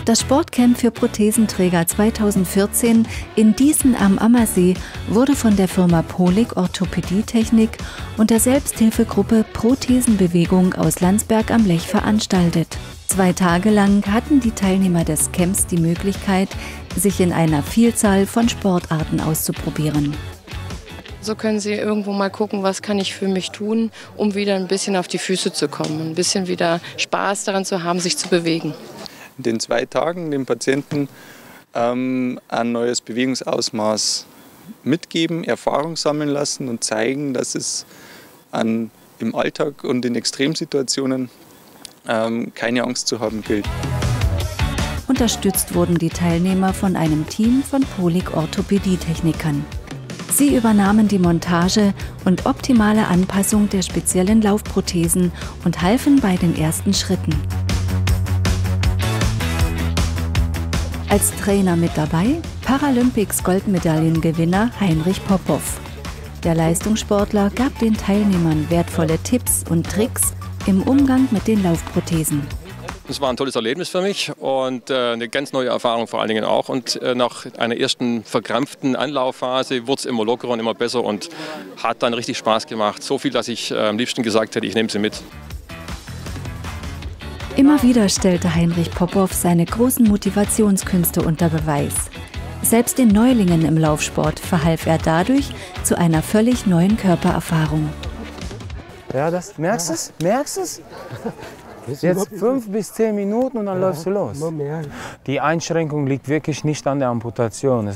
Das Sportcamp für Prothesenträger 2014 in Dießen am Ammersee wurde von der Firma Polig Orthopädietechnik und der Selbsthilfegruppe Prothesenbewegung aus Landsberg am Lech veranstaltet. 2 Tage lang hatten die Teilnehmer des Camps die Möglichkeit, sich in einer Vielzahl von Sportarten auszuprobieren. So können Sie irgendwo mal gucken, was kann ich für mich tun, um wieder ein bisschen auf die Füße zu kommen, ein bisschen wieder Spaß daran zu haben, sich zu bewegen. In den 2 Tagen dem Patienten ein neues Bewegungsausmaß mitgeben, Erfahrung sammeln lassen und zeigen, dass es im Alltag und in Extremsituationen keine Angst zu haben gilt. Unterstützt wurden die Teilnehmer von einem Team von Polig Orthopädietechnikern. Sie übernahmen die Montage und optimale Anpassung der speziellen Laufprothesen und halfen bei den ersten Schritten. Als Trainer mit dabei Paralympics-Goldmedaillengewinner Heinrich Popov. Der Leistungssportler gab den Teilnehmern wertvolle Tipps und Tricks im Umgang mit den Laufprothesen. Es war ein tolles Erlebnis für mich und eine ganz neue Erfahrung vor allen Dingen auch. Und nach einer ersten verkrampften Anlaufphase wurde es immer lockerer und immer besser und hat dann richtig Spaß gemacht. So viel, dass ich am liebsten gesagt hätte, ich nehme sie mit. Immer wieder stellte Heinrich Popov seine großen Motivationskünste unter Beweis. Selbst den Neulingen im Laufsport verhalf er dadurch zu einer völlig neuen Körpererfahrung. Ja, merkst du es? Merkst du es? Jetzt 5 bis 10 Minuten und dann läufst du los. Die Einschränkung liegt wirklich nicht an der Amputation.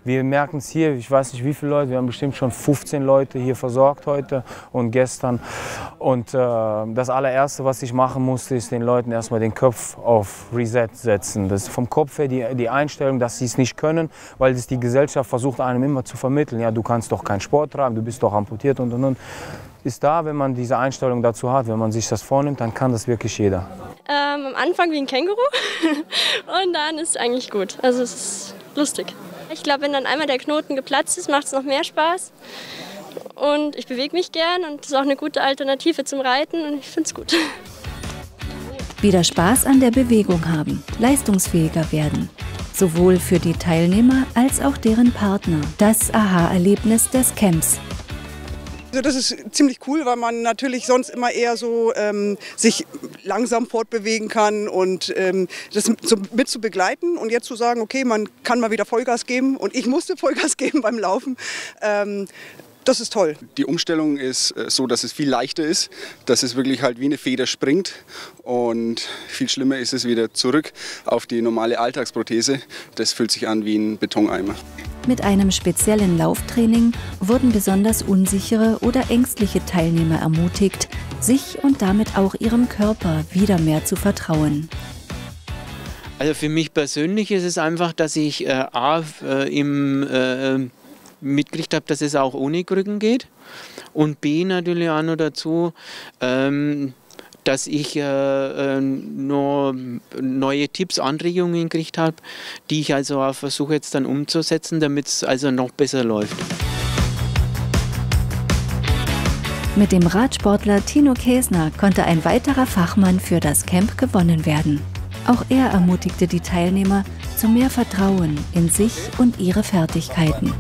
Wir merken es hier, ich weiß nicht wie viele Leute, wir haben bestimmt schon 15 Leute hier versorgt heute und gestern. Und das allererste, was ich machen musste, ist den Leuten erstmal den Kopf auf Reset setzen. Das ist vom Kopf her die Einstellung, dass sie es nicht können, weil das die Gesellschaft versucht einem immer zu vermitteln. Ja, du kannst doch keinen Sport treiben, du bist doch amputiert und. Ist da, wenn man diese Einstellung dazu hat, wenn man sich das vornimmt, dann kann das wirklich jeder. Am Anfang wie ein Känguru und dann ist es eigentlich gut. Also es ist lustig. Ich glaube, wenn dann einmal der Knoten geplatzt ist, macht es noch mehr Spaß. Und ich bewege mich gern und es ist auch eine gute Alternative zum Reiten und ich finde es gut. Wieder Spaß an der Bewegung haben, leistungsfähiger werden. Sowohl für die Teilnehmer als auch deren Partner. Das Aha-Erlebnis des Camps. Also das ist ziemlich cool, weil man natürlich sonst immer eher so sich langsam fortbewegen kann und das mit zu begleiten und jetzt zu sagen, okay, man kann mal wieder Vollgas geben und ich musste Vollgas geben beim Laufen. Das ist toll. Die Umstellung ist so, dass es viel leichter ist, dass es wirklich halt wie eine Feder springt und viel schlimmer ist es wieder zurück auf die normale Alltagsprothese. Das fühlt sich an wie ein Betoneimer. Mit einem speziellen Lauftraining wurden besonders unsichere oder ängstliche Teilnehmer ermutigt, sich und damit auch ihrem Körper wieder mehr zu vertrauen. Also für mich persönlich ist es einfach, dass ich mitgekriegt habe, dass es auch ohne Krücken geht und B natürlich auch noch dazu, dass ich noch neue Tipps, Anregungen gekriegt habe, die ich also auch versuche jetzt dann umzusetzen, damit es also noch besser läuft. Mit dem Radsportler Tino Käsner konnte ein weiterer Fachmann für das Camp gewonnen werden. Auch er ermutigte die Teilnehmer zu mehr Vertrauen in sich und ihre Fertigkeiten.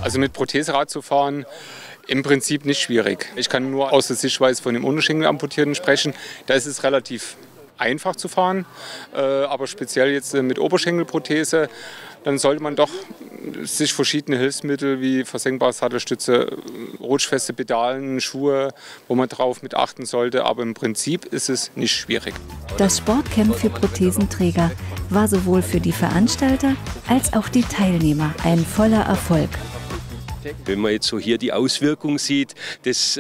Also mit Protheserad zu fahren, im Prinzip nicht schwierig. Ich kann nur aus der Sichtweise von dem Unterschenkelamputierten sprechen. Da ist es relativ einfach zu fahren, aber speziell jetzt mit Oberschenkelprothese, dann sollte man doch sich verschiedene Hilfsmittel wie versenkbare Sattelstütze, rutschfeste Pedalen, Schuhe, wo man drauf mit achten sollte. Aber im Prinzip ist es nicht schwierig. Das Sportcamp für Prothesenträger war sowohl für die Veranstalter als auch die Teilnehmer ein voller Erfolg. Wenn man jetzt so hier die Auswirkung sieht, das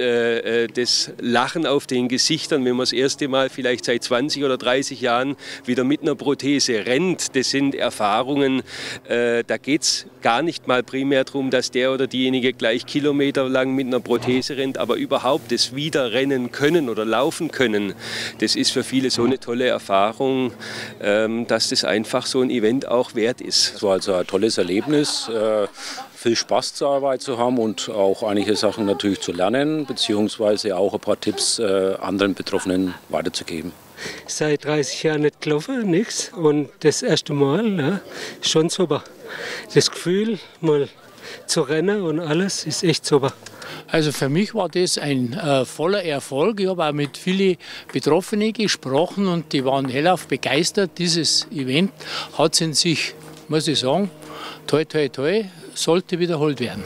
Lachen auf den Gesichtern, wenn man das erste Mal vielleicht seit 20 oder 30 Jahren wieder mit einer Prothese rennt, das sind Erfahrungen, da geht es gar nicht mal primär darum, dass der oder diejenige gleich kilometerlang mit einer Prothese rennt, aber überhaupt das Wiederrennen können oder laufen können, das ist für viele so eine tolle Erfahrung, dass das einfach so ein Event auch wert ist. Es war also ein tolles Erlebnis. viel Spaß zur Arbeit zu haben und auch einige Sachen natürlich zu lernen, beziehungsweise auch ein paar Tipps anderen Betroffenen weiterzugeben. Seit 30 Jahren nicht gelaufen, nichts. Und das erste Mal, ja, schon super. Das Gefühl, mal zu rennen und alles, ist echt super. Also für mich war das ein voller Erfolg. Ich habe auch mit vielen Betroffenen gesprochen und die waren hellauf begeistert. Dieses Event hat in sich, muss ich sagen, toi toi toi, sollte wiederholt werden.